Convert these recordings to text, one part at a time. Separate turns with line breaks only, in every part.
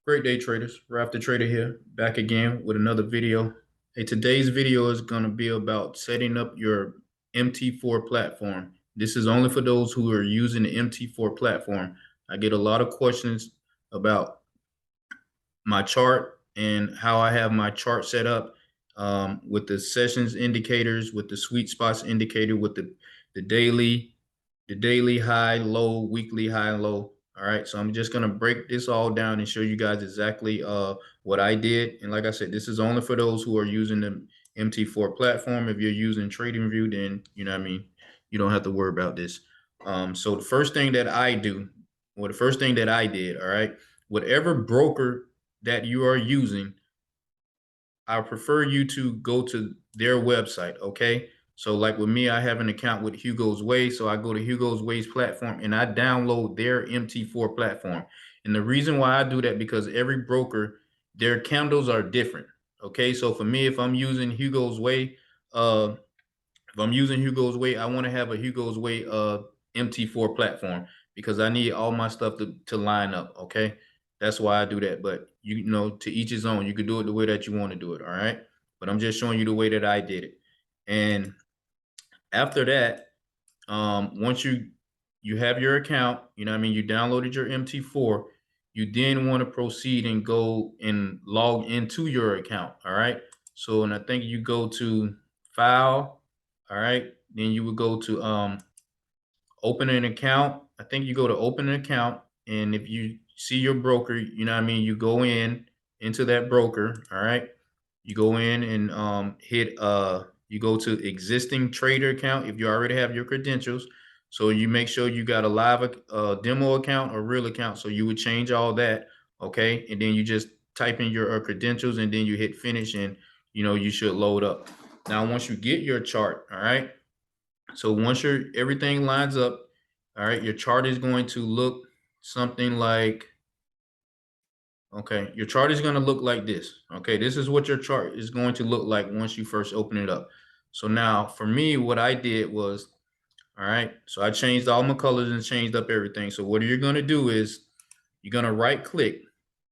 Great day, traders. Ralph the Trader here, back again with another video. Hey, today's video is going to be about setting up your MT4 platform. This is only for those who are using the MT4 platform. I get a lot of questions about my chart and how I have my chart set up with the sessions indicators, with the sweet spots indicator, with the daily high, low, weekly high and low. All right, so I'm just gonna break this all down and show you guys exactly what I did. And like I said, this is only for those who are using the MT4 platform. If you're using TradingView, then you know what I mean, you don't have to worry about this. So the first thing that I do, or the first thing that I did, all right, whatever broker that you are using, I prefer you to go to their website. Okay. So like with me, I have an account with Hugo's Way. So I go to Hugo's Way's platform and I download their MT4 platform. And the reason why I do that, because every broker, their candles are different. Okay. So for me, if I'm using Hugo's Way, I want to have a Hugo's Way MT4 platform because I need all my stuff to line up. Okay. That's why I do that. But you know, to each his own. You could do it the way that you want to do it. All right. But I'm just showing you the way that I did it. And after that, once you have your account, you know what I mean, you downloaded your MT4, you then want to proceed and go and log into your account. All right. So, and I think you go to file. All right. Then you would go to open an account. I think you go to open an account, and if you see your broker, you know what I mean, you go into that broker. All right. You go in and hit you go to existing trader account if you already have your credentials. So you make sure you got a live demo account or real account. So you would change all that. Okay. And then you just type in your credentials and then you hit finish, and you know you should load up. Now once you get your chart, all right, so once your everything lines up, all right, your chart is going to look something like, okay, your chart is going to look like this. Okay, this is what your chart is going to look like once you first open it up. So now for me, what I did was, all right, so I changed all my colors and changed up everything. So what you're going to do is you're going to right click.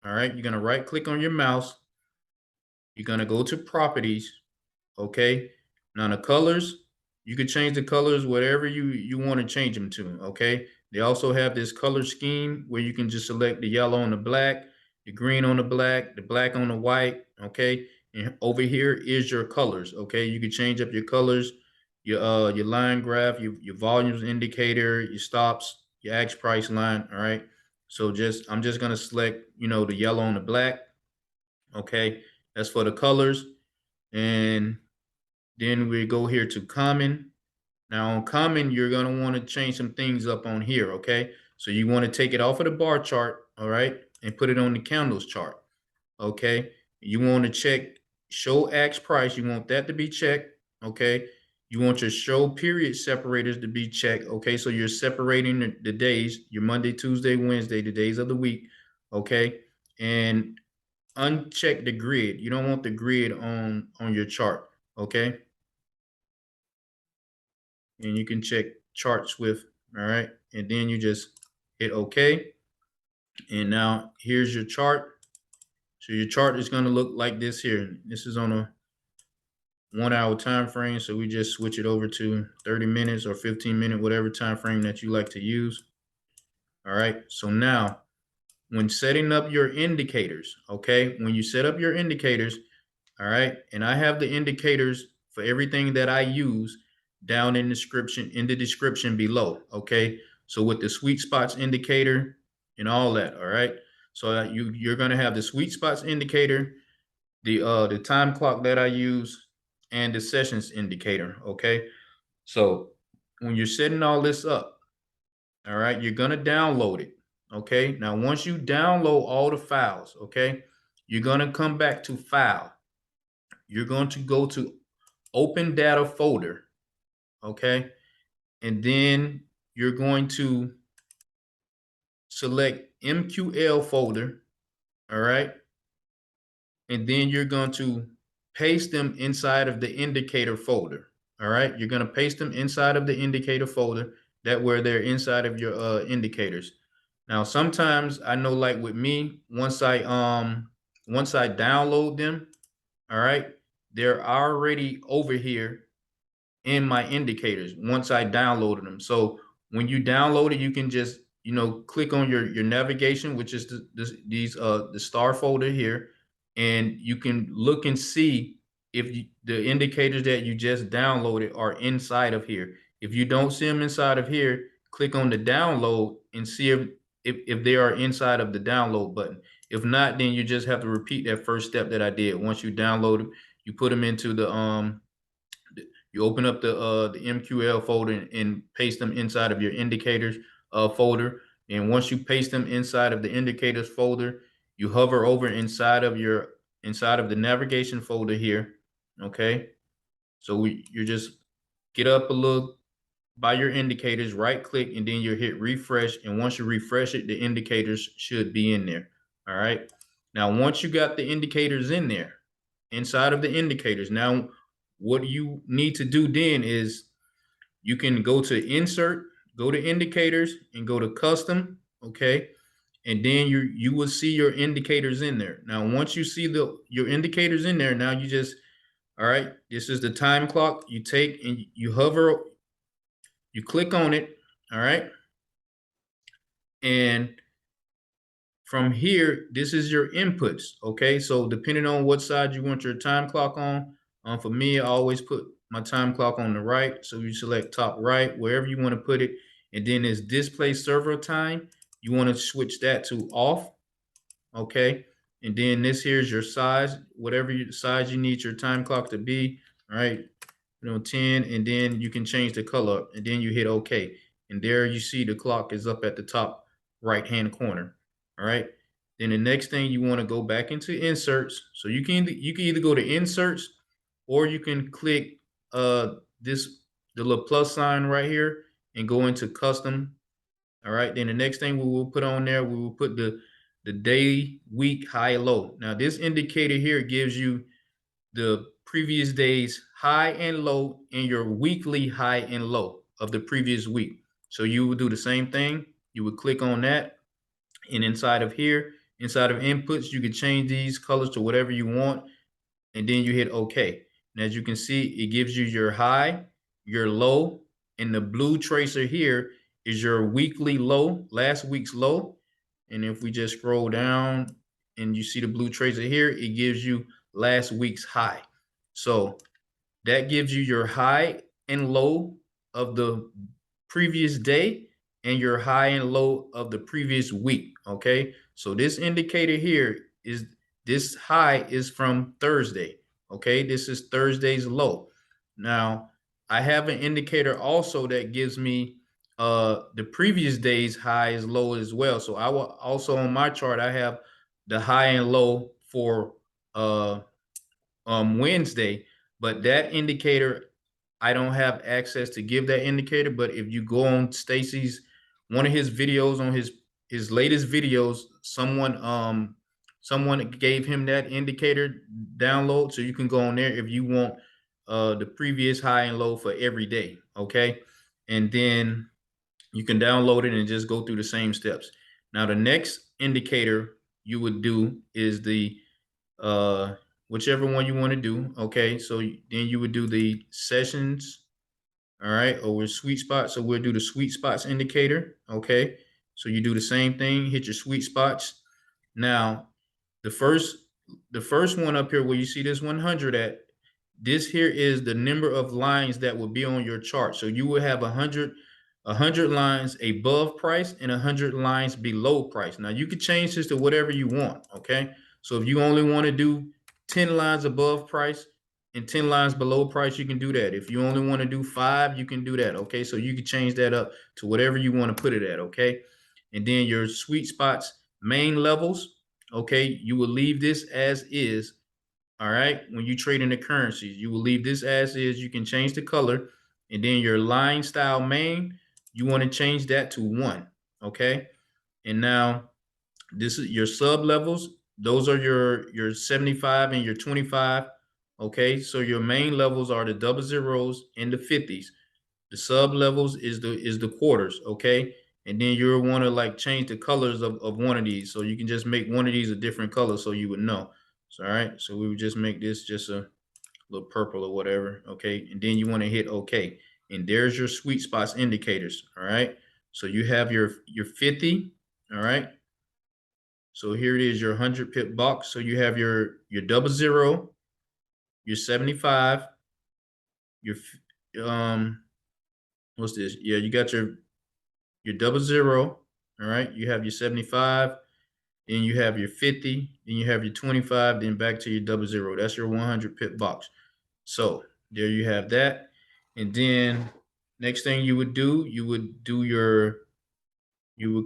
All right, you're going to right click on your mouse. You're going to go to properties. Okay. Now the colors, you can change the colors whatever you want to change them to. Okay. They also have this color scheme where you can just select the yellow on the black, the green on the black on the white. Okay. And over here is your colors. Okay. You can change up your colors, your line graph, your volumes indicator, your stops, your axe price line. All right. So I'm just gonna select, you know, the yellow on the black. Okay. That's for the colors. And then we go here to common. Now on common, you're going to want to change some things up on here. Okay. So you want to take it off of the bar chart. All right. And put it on the candles chart. Okay. You want to check show axe price. You want that to be checked. Okay. You want your show period separators to be checked. Okay. So you're separating the days, your Monday, Tuesday, Wednesday, the days of the week. Okay. And uncheck the grid. You don't want the grid on your chart. Okay. And you can check charts with, all right, and then you just hit OK. And now here's your chart. So your chart is going to look like this here. This is on a 1 hour time frame, so we just switch it over to 30 minutes or 15-minute, whatever time frame that you like to use. All right, so now when setting up your indicators, okay, when you set up your indicators, all right, and I have the indicators for everything that I use down in the description below. Okay, so with the sweet spots indicator and all that. All right, so you're gonna have the sweet spots indicator, the time clock that I use, and the sessions indicator. Okay, so when you're setting all this up, all right, you're gonna download it. Okay, now once you download all the files, okay, you're gonna come back to file. You're going to go to open data folder. Okay. And then you're going to select MQL folder. All right. And then you're going to paste them inside of the indicator folder. All right. You're going to paste them inside of the indicator folder. That where they're inside of your indicators. Now, sometimes I know, like with me, once I download them, all right, they're already over here in my indicators once I downloaded them. So when you download it, you can just, click on your navigation, which is the star folder here, and you can look and see if the indicators that you just downloaded are inside of here. If you don't see them inside of here, click on the download and see if they are inside of the download button. If not, then you just have to repeat that first step that I did. Once you download them, you put them into you open up the MQL folder and paste them inside of your indicators folder. And once you paste them inside of the indicators folder, you hover over inside of the navigation folder here. Okay. So you just get up a little by your indicators, right click, and then you hit refresh. And once you refresh it, the indicators should be in there. All right. Now, once you got the indicators in there, inside of the indicators, now what you need to do then is you can go to insert, go to indicators, and go to custom. Okay. And then you will see your indicators in there. Now, once you see your indicators in there, now you just, all right, this is the time clock. You take and you hover, you click on it. All right. And from here, this is your inputs. Okay. So depending on what side you want your time clock on, for me, I always put my time clock on the right. So you select top right, wherever you want to put it. And then it's display server time. You want to switch that to off. Okay. And then this here is your size, whatever size you need your time clock to be. All right. 10, and then you can change the color, and then you hit OK. And there you see the clock is up at the top right-hand corner. All right. Then the next thing, you want to go back into inserts. So you can either go to inserts, or you can click the little plus sign right here and go into custom. All right. Then the next thing we will put on there, we will put the day, week, high, low. Now this indicator here gives you the previous day's high and low and your weekly high and low of the previous week. So you would do the same thing. You would click on that, and inside of here, inside of inputs, you can change these colors to whatever you want, and then you hit OK. And as you can see, it gives you your high, your low, and the blue tracer here is your weekly low, last week's low. And if we just scroll down and you see the blue tracer here, it gives you last week's high. So that gives you your high and low of the previous day and your high and low of the previous week. Okay. So this indicator here is, this high is from Thursday. Okay. This is Thursday's low. Now I have an indicator also that gives me the previous day's high is low as well. So I will also, on my chart, I have the high and low for Wednesday, but that indicator, I don't have access to give that indicator. But if you go on Stacy's, one of his videos, on his latest videos, someone gave him that indicator download, so you can go on there if you want the previous high and low for every day. Okay. And then you can download it and just go through the same steps. Now the next indicator you would do is the whichever one you want to do. Okay, so then you would do the sessions. All right, or sweet spot. So we'll do the sweet spots indicator. Okay, so you do the same thing, hit your sweet spots. Now the first one up here where you see this 100 at, this here is the number of lines that will be on your chart. So you will have 100 lines above price and 100 lines below price. Now you can change this to whatever you want. Okay, so if you only want to do 10 lines above price and 10 lines below price, you can do that. If you only want to do 5, you can do that. Okay, so you can change that up to whatever you want to put it at. Okay, and then your sweet spots main levels. Okay, you will leave this as is. All right, when you trade in the currencies, you will leave this as is. You can change the color, and then your line style main, you want to change that to 1. Okay, and now this is your sub levels. Those are your 75 and your 25. Okay, so your main levels are the double zeros and the 50s. The sub levels is the quarters. Okay, And then you'll want to like change the colors of one of these. So you can just make one of these a different color so you would know. So, all right. So we would just make this just a little purple or whatever. Okay. And then you want to hit OK. And there's your sweet spots indicators. All right. So you have your 50. All right. So here it is, your 100 pip box. So you have your 00, your 75, your what's this? Yeah, you got your 00. All right. You have your 75, then you have your 50, then you have your 25, then back to your 00. That's your 100 pip box. So there you have that. And then next thing you would do, you would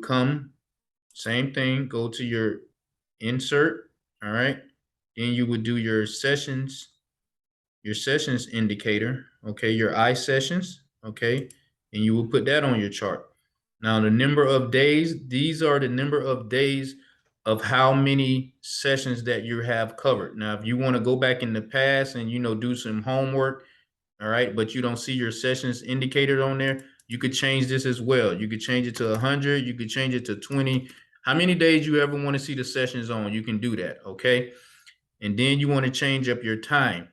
come, same thing, go to your insert. All right. Then you would do your sessions indicator, okay, your I sessions, okay, and you will put that on your chart. Now, the number of days, these are the number of days of how many sessions that you have covered. Now, if you want to go back in the past and, do some homework, all right, but you don't see your sessions indicator on there, you could change this as well. You could change it to 100, you could change it to 20. How many days you ever want to see the sessions on, you can do that, okay? And then you want to change up your time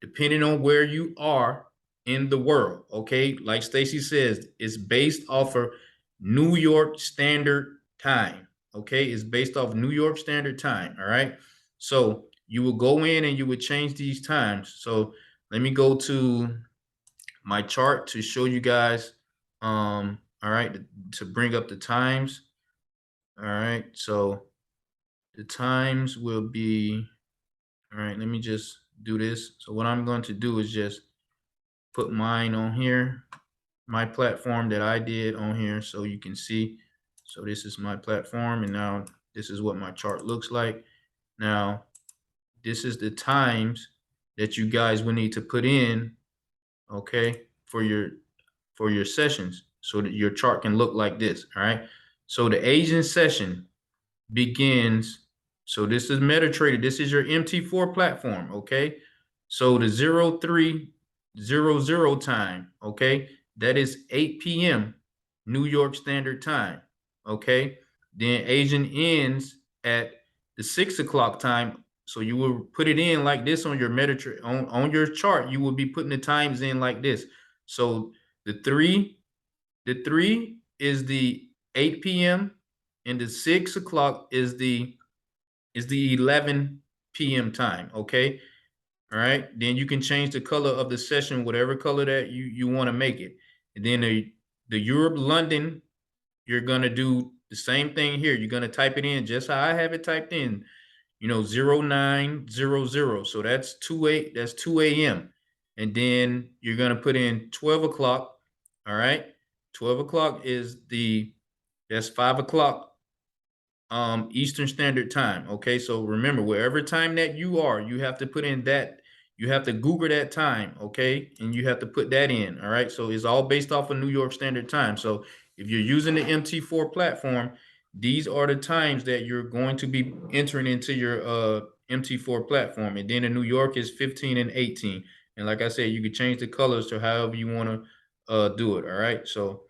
depending on where you are in the world. Okay. Like Stacy says, it's based off of New York Standard Time. Okay. It's based off New York Standard Time. All right. So you will go in and you would change these times. So let me go to my chart to show you guys. All right. To bring up the times. All right. So the times will be, all right, let me just do this. So what I'm going to do is just put mine on here, my platform that I did on here so you can see. So this is my platform, and now this is what my chart looks like. Now, this is the times that you guys will need to put in, okay, for your sessions so that your chart can look like this, all right? So the Asian session begins. So this is MetaTrader. This is your MT4 platform. Okay. So the 0300 time. Okay. That is 8 p.m. New York Standard Time. Okay. Then Asian ends at the 6 o'clock time. So you will put it in like this on your MetaTrader on your chart. You will be putting the times in like this. So the three is the 8 p.m. and the 6 o'clock is the 11 p.m. time. Okay. All right. Then you can change the color of the session, whatever color that you want to make it. And then the Europe London, you're gonna do the same thing here. You're gonna type it in just how I have it typed in, 0900. So that's 2 a.m. And then you're gonna put in 12 o'clock. All right. 12 o'clock that's 5 o'clock Eastern Standard Time. Okay, so remember, wherever time that you are, you have to put in that. You have to Google that time. Okay, and you have to put that in. All right, so it's all based off of New York Standard Time. So if you're using the MT4 platform, these are the times that you're going to be entering into your MT4 platform. And then in New York is 15 and 18. And like I said, you can change the colors to however you want to do it. All right, so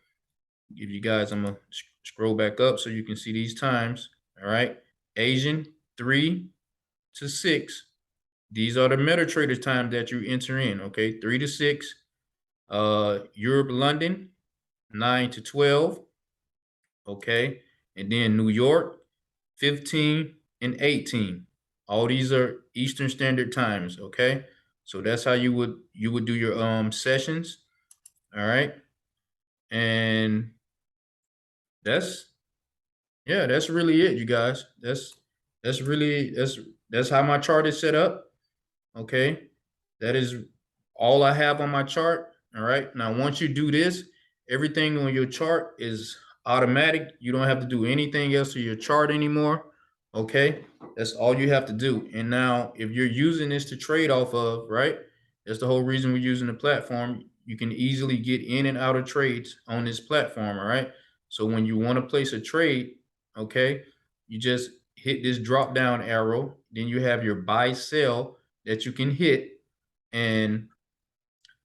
give you guys, I'm gonna scroll back up so you can see these times. All right, Asian 3 to 6. These are the MetaTrader times that you enter in. Okay, 3 to 6. Europe London 9 to 12. Okay, and then New York 15 and 18. All these are Eastern Standard Times. Okay, so that's how you would do your sessions. All right, and that's yeah, that's really it, you guys. That's really that's how my chart is set up. Okay. That is all I have on my chart. All right. Now, once you do this, everything on your chart is automatic. You don't have to do anything else to your chart anymore. Okay. That's all you have to do. And now, if you're using this to trade off of, right? That's the whole reason we're using the platform. You can easily get in and out of trades on this platform. All right. So when you want to place a trade, okay, you just hit this drop down arrow. Then you have your buy sell that you can hit, and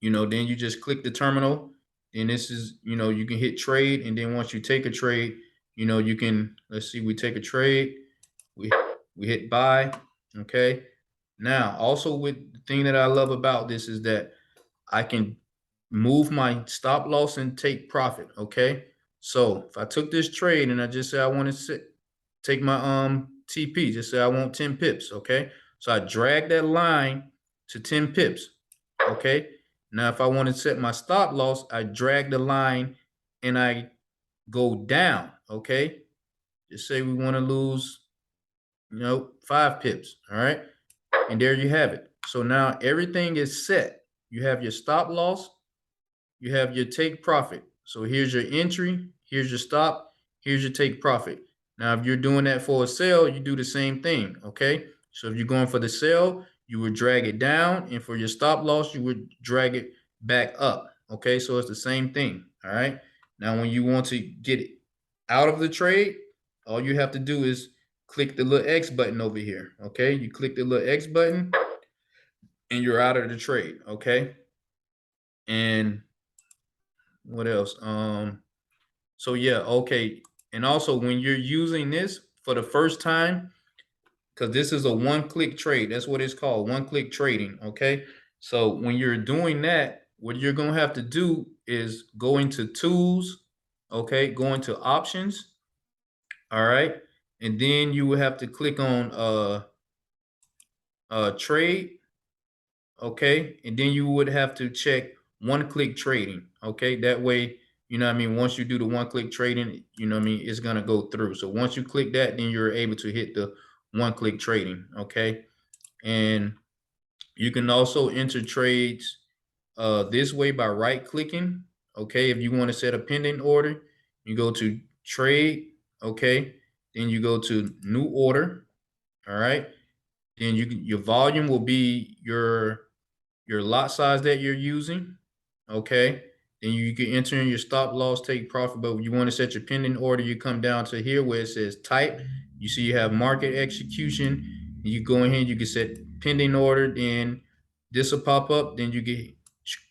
then you just click the terminal, then this is, you can hit trade. And then once you take a trade, you can, let's see, we take a trade, we hit buy. Okay. Now, also with the thing that I love about this is that I can move my stop loss and take profit. Okay. So if I took this trade and I just say I want to take my TP, just say I want 10 pips. Okay. So I drag that line to 10 pips. Okay. Now, if I want to set my stop loss, I drag the line and I go down. Okay. Just say we want to lose, 5 pips. All right. And there you have it. So now everything is set. You have your stop loss, you have your take profit. So here's your entry, here's your stop, here's your take profit. Now, if you're doing that for a sell, you do the same thing. Okay. So if you're going for the sell, you would drag it down. And for your stop loss, you would drag it back up. Okay. So it's the same thing. All right. Now, when you want to get it out of the trade, all you have to do is click the little X button over here. Okay. You click the little X button and you're out of the trade. Okay. And what else? So yeah, okay. And also when you're using this for the first time, because this is a one-click trade, that's what it's called, one-click trading. Okay. So when you're doing that, what you're gonna have to do is go into tools, okay, go into options, all right, and then you will have to click on trade. Okay, and then you would have to check one-click trading. Okay, that way, once you do the one-click trading, it's gonna go through. So once you click that, then you're able to hit the one-click trading. Okay, and you can also enter trades this way by right-clicking. Okay, if you want to set a pending order, you go to trade. Okay, then you go to new order. All right, then your volume will be your lot size that you're using. Okay. Then you can enter in your stop loss, take profit. But when you want to set your pending order, you come down to here where it says type. You see you have market execution. You go in here, you can set pending order. Then this will pop up. Then you get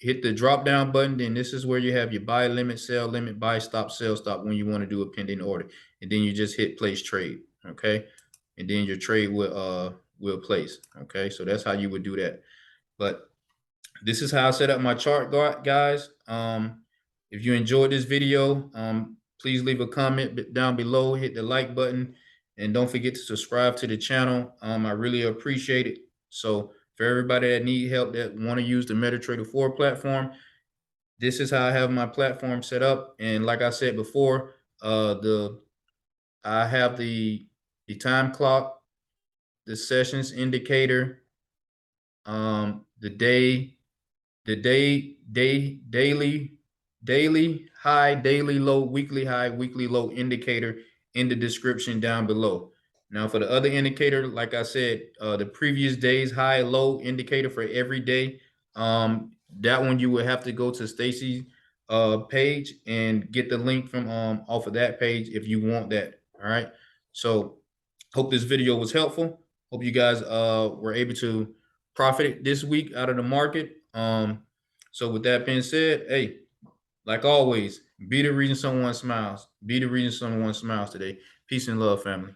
hit the drop down button. Then this is where you have your buy limit, sell limit, buy stop, sell stop when you want to do a pending order. And then you just hit place trade. Okay. And then your trade will place. Okay. So that's how you would do that. But this is how I set up my chart, guys. If you enjoyed this video, please leave a comment down below, hit the like button, and don't forget to subscribe to the channel. I really appreciate it. So for everybody that need help that want to use the MetaTrader 4 platform, this is how I have my platform set up. And like I said before, I have the time clock, the sessions indicator, the daily high, daily low, weekly high, weekly low indicator in the description down below. Now for the other indicator, like I said, the previous day's high, low indicator for every day, that one you would have to go to Stacy's page and get the link from off of that page if you want that. All right. So hope this video was helpful. Hope you guys were able to profit this week out of the market. So with that being said, hey, like always, be the reason someone smiles. Be the reason someone smiles today. Peace and love, family.